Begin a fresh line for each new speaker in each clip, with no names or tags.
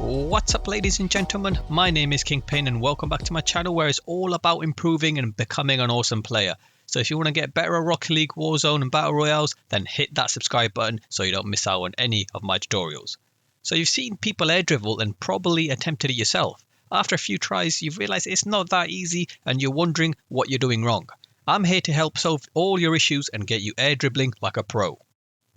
What's up, ladies and gentlemen? My name is Kingpin and welcome back to my channel where it's all about improving and becoming an awesome player. So if you want to get better at Rocket League, Warzone and Battle Royales, then hit that subscribe button so you don't miss out on any of my tutorials. So you've seen people air dribble and probably attempted it yourself. After a few tries, you've realized it's not that easy and you're wondering what you're doing wrong. I'm here to help solve all your issues and get you air dribbling like a pro.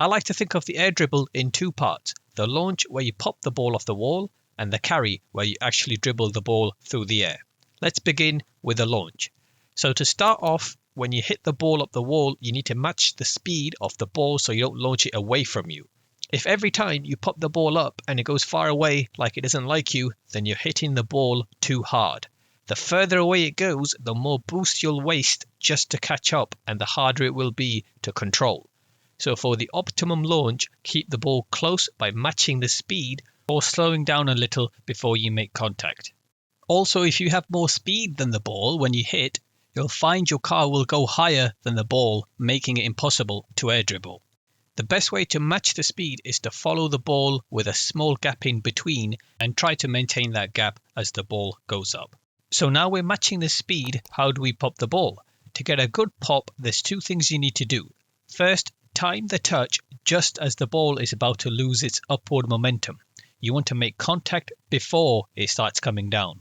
I like to think of the air dribble in two parts: the launch where you pop the ball off the wall and the carry where you actually dribble the ball through the air. Let's begin with the launch. So to start off, when you hit the ball up the wall, you need to match the speed of the ball so you don't launch it away from you. If every time you pop the ball up and it goes far away like it doesn't like you, then you're hitting the ball too hard. The further away it goes, the more boost you'll waste just to catch up and the harder it will be to control. So for the optimum launch, keep the ball close by matching the speed or slowing down a little before you make contact. Also, if you have more speed than the ball when you hit, you'll find your car will go higher than the ball, making it impossible to air dribble. The best way to match the speed is to follow the ball with a small gap in between and try to maintain that gap as the ball goes up. So now we're matching the speed. How do we pop the ball? To get a good pop, there's two things you need to do. First, time the touch just as the ball is about to lose its upward momentum. You want to make contact before it starts coming down.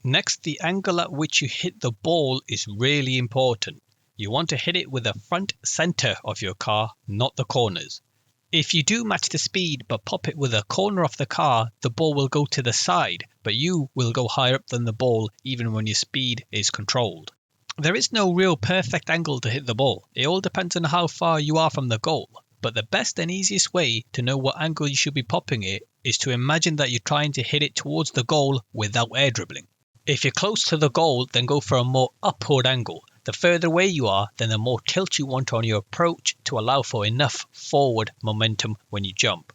Next, the angle at which you hit the ball is really important. You want to hit it with the front center of your car, not the corners. If you do match the speed but pop it with a corner of the car, the ball will go to the side, but you will go higher up than the ball even when your speed is controlled. There is no real perfect angle to hit the ball. It all depends on how far you are from the goal. But the best and easiest way to know what angle you should be popping it is to imagine that you're trying to hit it towards the goal without air dribbling. If you're close to the goal, then go for a more upward angle. The further away you are, then the more tilt you want on your approach to allow for enough forward momentum when you jump.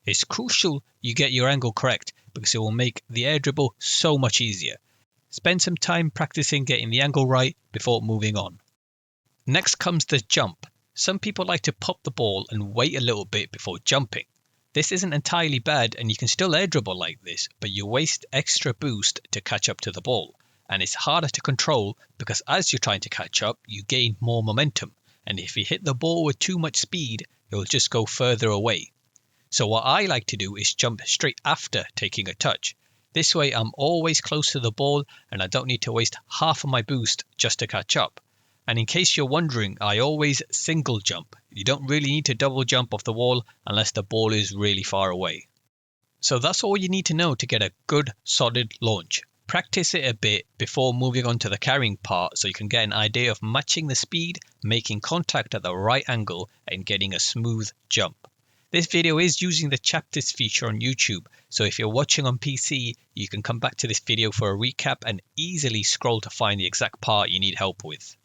It's crucial you get your angle correct because it will make the air dribble so much easier. Spend some time practicing getting the angle right before moving on. Next comes the jump. Some people like to pop the ball and wait a little bit before jumping. This isn't entirely bad and you can still air dribble like this, but you waste extra boost to catch up to the ball. And it's harder to control because as you're trying to catch up, you gain more momentum. And if you hit the ball with too much speed, you'll just go further away. So what I like to do is jump straight after taking a touch. This way I'm always close to the ball and I don't need to waste half of my boost just to catch up. And in case you're wondering, I always single jump. You don't really need to double jump off the wall unless the ball is really far away. So that's all you need to know to get a good solid launch. Practice it a bit before moving on to the carrying part so you can get an idea of matching the speed, making contact at the right angle and getting a smooth jump. This video is using the chapters feature on YouTube, so if you're watching on PC, you can come back to this video for a recap and easily scroll to find the exact part you need help with.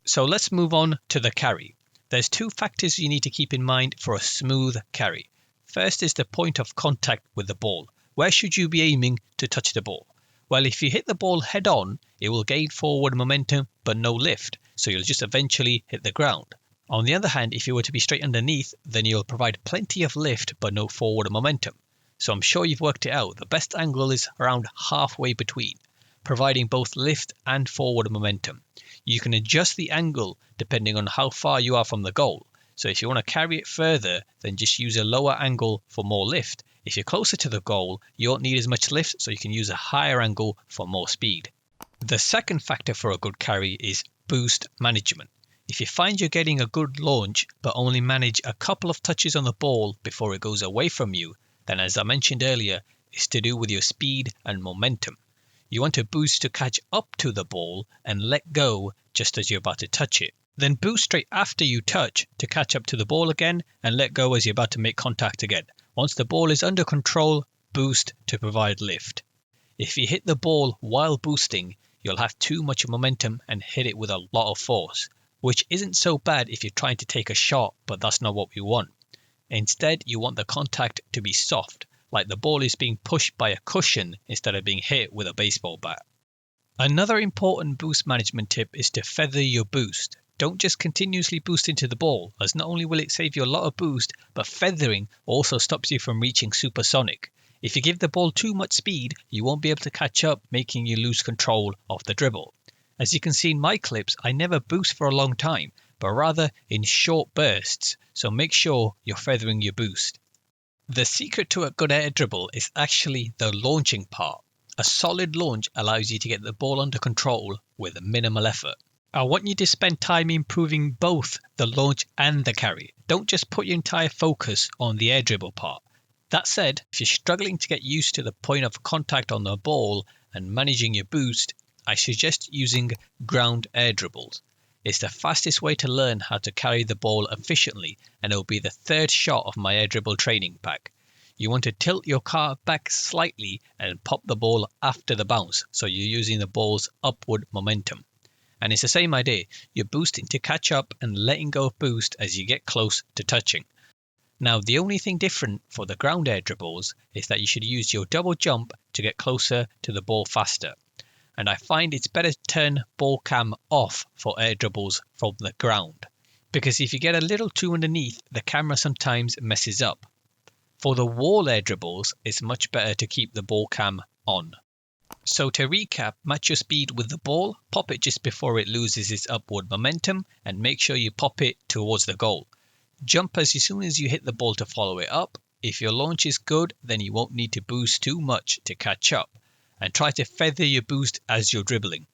So let's move on to the carry. There's two factors you need to keep in mind for a smooth carry. First is the point of contact with the ball. Where should you be aiming to touch the ball? Well, if you hit the ball head on, it will gain forward momentum but no lift, so you'll just eventually hit the ground. On the other hand, if you were to be straight underneath, then you'll provide plenty of lift but no forward momentum. So I'm sure you've worked it out. The best angle is around halfway between, providing both lift and forward momentum. You can adjust the angle depending on how far you are from the goal. So if you want to carry it further, then just use a lower angle for more lift. If you're closer to the goal, you won't need as much lift, so you can use a higher angle for more speed. The second factor for a good carry is boost management. If you find you're getting a good launch but only manage a couple of touches on the ball before it goes away from you, then as I mentioned earlier, it's to do with your speed and momentum. You want to boost to catch up to the ball and let go just as you're about to touch it. Then boost straight after you touch to catch up to the ball again and let go as you're about to make contact again. Once the ball is under control, boost to provide lift. If you hit the ball while boosting, you'll have too much momentum and hit it with a lot of force, which isn't so bad if you're trying to take a shot, but that's not what we want. Instead, you want the contact to be soft, like the ball is being pushed by a cushion instead of being hit with a baseball bat. Another important boost management tip is to feather your boost. Don't just continuously boost into the ball, as not only will it save you a lot of boost, but feathering also stops you from reaching supersonic. If you give the ball too much speed, you won't be able to catch up, making you lose control of the dribble. As you can see in my clips, I never boost for a long time, but rather in short bursts, so make sure you're feathering your boost. The secret to a good air dribble is actually the launching part. A solid launch allows you to get the ball under control with minimal effort. I want you to spend time improving both the launch and the carry. Don't just put your entire focus on the air dribble part. That said, if you're struggling to get used to the point of contact on the ball and managing your boost, I suggest using ground air dribbles. It's the fastest way to learn how to carry the ball efficiently, and it will be the third shot of my air dribble training pack. You want to tilt your car back slightly and pop the ball after the bounce, so you're using the ball's upward momentum. And it's the same idea, you're boosting to catch up and letting go of boost as you get close to touching. Now the only thing different for the ground air dribbles is that you should use your double jump to get closer to the ball faster. And I find it's better to turn ball cam off for air dribbles from the ground, because if you get a little too underneath, the camera sometimes messes up. For the wall air dribbles, it's much better to keep the ball cam on. So to recap, match your speed with the ball, pop it just before it loses its upward momentum, and make sure you pop it towards the goal. Jump as soon as you hit the ball to follow it up. If your launch is good, then you won't need to boost too much to catch up. And try to feather your boost as you're dribbling.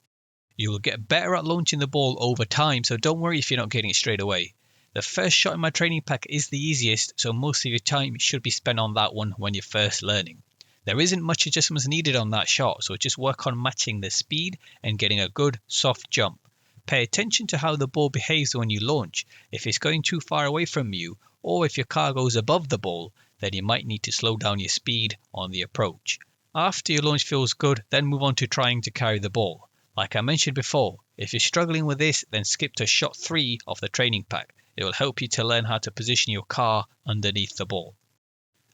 You will get better at launching the ball over time, so don't worry if you're not getting it straight away. The first shot in my training pack is the easiest, so most of your time should be spent on that one when you're first learning. There isn't much adjustments needed on that shot, so just work on matching the speed and getting a good soft jump. Pay attention to how the ball behaves when you launch. If it's going too far away from you, or if your car goes above the ball, then you might need to slow down your speed on the approach. After your launch feels good, then move on to trying to carry the ball. Like I mentioned before, if you're struggling with this, then skip to shot 3 of the training pack. It will help you to learn how to position your car underneath the ball.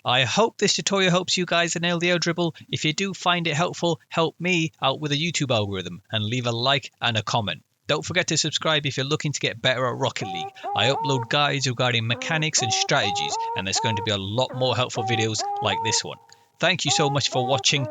I hope this tutorial helps you guys to nail the air dribble. If you do find it helpful, help me out with the YouTube algorithm and leave a like and a comment. Don't forget to subscribe if you're looking to get better at Rocket League. I upload guides regarding mechanics and strategies, and there's going to be a lot more helpful videos like this one. Thank you so much for watching.